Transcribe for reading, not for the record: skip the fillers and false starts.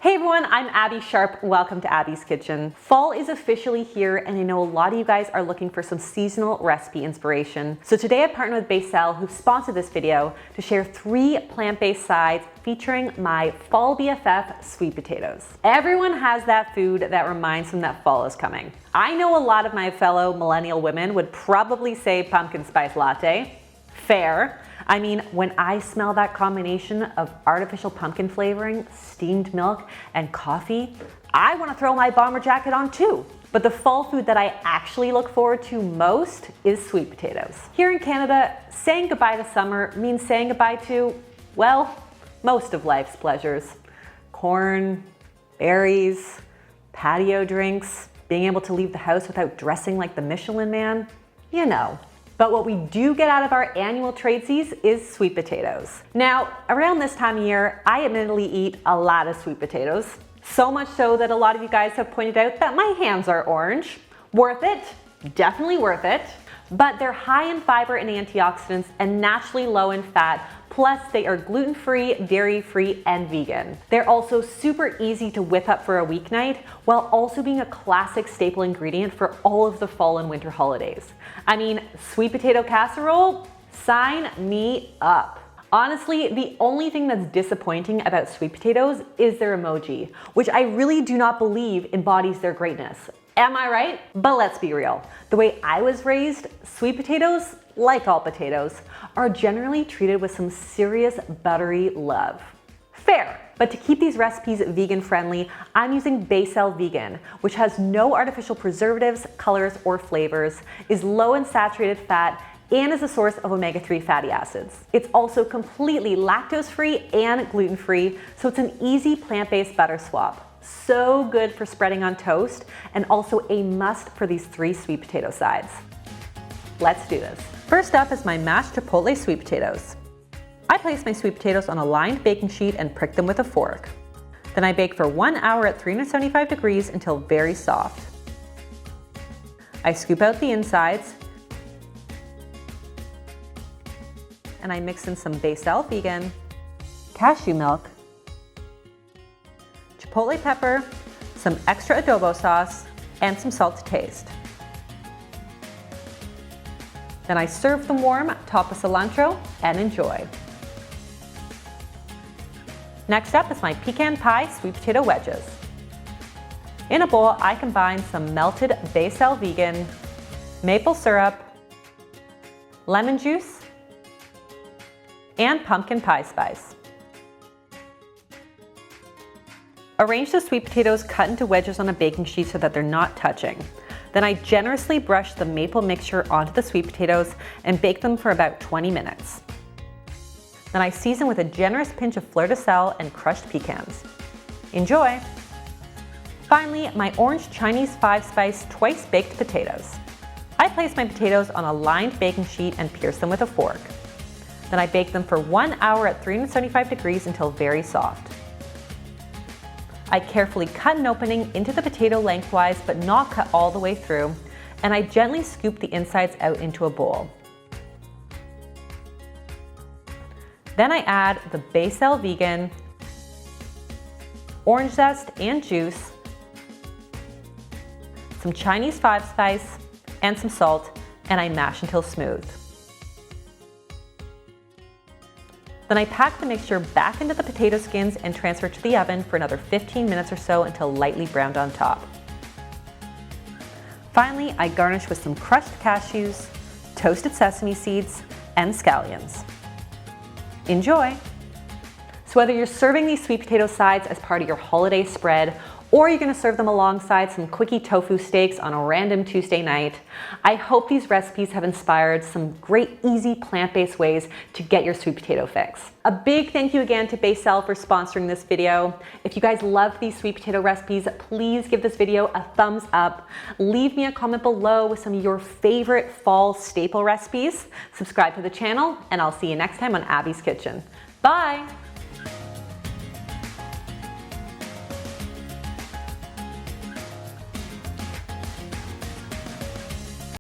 Hey everyone, I'm Abby Sharp. Welcome to Abby's Kitchen. Fall is officially here and I know a lot of you guys are looking for some seasonal recipe inspiration. So today I partnered with Becel, who sponsored this video, to share 3 plant-based sides featuring my fall BFF sweet potatoes. Everyone has that food that reminds them that fall is coming. I know a lot of my fellow millennial women would probably say pumpkin spice latte. Fair. I mean, when I smell that combination of artificial pumpkin flavoring, steamed milk, and coffee, I want to throw my bomber jacket on too. But the fall food that I actually look forward to most is sweet potatoes. Here in Canada, saying goodbye to summer means saying goodbye to, well, most of life's pleasures. Corn, berries, patio drinks, being able to leave the house without dressing like the Michelin Man, you know. But what we do get out of our annual trade-sees is sweet potatoes. Now, around this time of year, I admittedly eat a lot of sweet potatoes. So much so that a lot of you guys have pointed out that my hands are orange. Worth it, definitely worth it. But they're high in fiber and antioxidants and naturally low in fat. Plus they are gluten-free, dairy-free, and vegan. They're also super easy to whip up for a weeknight while also being a classic staple ingredient for all of the fall and winter holidays. I mean, sweet potato casserole? Sign me up. Honestly, the only thing that's disappointing about sweet potatoes is their emoji, which I really do not believe embodies their greatness. Am I right? But let's be real. The way I was raised, sweet potatoes, like all potatoes, are generally treated with some serious buttery love. Fair. But to keep these recipes vegan friendly, I'm using Becel Vegan, which has no artificial preservatives, colors, or flavors, is low in saturated fat, and is a source of omega-3 fatty acids. It's also completely lactose-free and gluten-free, so it's an easy plant-based butter swap. So good for spreading on toast, and also a must for these 3 sweet potato sides. Let's do this. First up is my mashed Chipotle sweet potatoes. I place my sweet potatoes on a lined baking sheet and prick them with a fork. Then I bake for 1 hour at 375 degrees until very soft. I scoop out the insides, and I mix in some Becel Vegan, cashew milk, Chipotle pepper, some extra adobo sauce, and some salt to taste. Then I serve them warm, top with cilantro, and enjoy. Next up is my pecan pie sweet potato wedges. In a bowl, I combine some melted Becel Vegan, maple syrup, lemon juice, and pumpkin pie spice. Arrange the sweet potatoes cut into wedges on a baking sheet so that they're not touching. Then I generously brush the maple mixture onto the sweet potatoes and bake them for about 20 minutes. Then I season with a generous pinch of fleur de sel and crushed pecans. Enjoy! Finally, my orange Chinese 5-spice twice-baked potatoes. I place my potatoes on a lined baking sheet and pierce them with a fork. Then I bake them for 1 hour at 375 degrees until very soft. I carefully cut an opening into the potato lengthwise but not cut all the way through, and I gently scoop the insides out into a bowl. Then I add the Becel Vegan, orange zest and juice, some Chinese 5-spice, and some salt, and I mash until smooth. Then I pack the mixture back into the potato skins and transfer to the oven for another 15 minutes or so until lightly browned on top. Finally, I garnish with some crushed cashews, toasted sesame seeds, and scallions. Enjoy! So whether you're serving these sweet potato sides as part of your holiday spread, or you're gonna serve them alongside some quickie tofu steaks on a random Tuesday night, I hope these recipes have inspired some great easy plant-based ways to get your sweet potato fix. A big thank you again to Becel for sponsoring this video. If you guys love these sweet potato recipes, please give this video a thumbs up. Leave me a comment below with some of your favorite fall staple recipes. Subscribe to the channel, and I'll see you next time on Abby's Kitchen. Bye!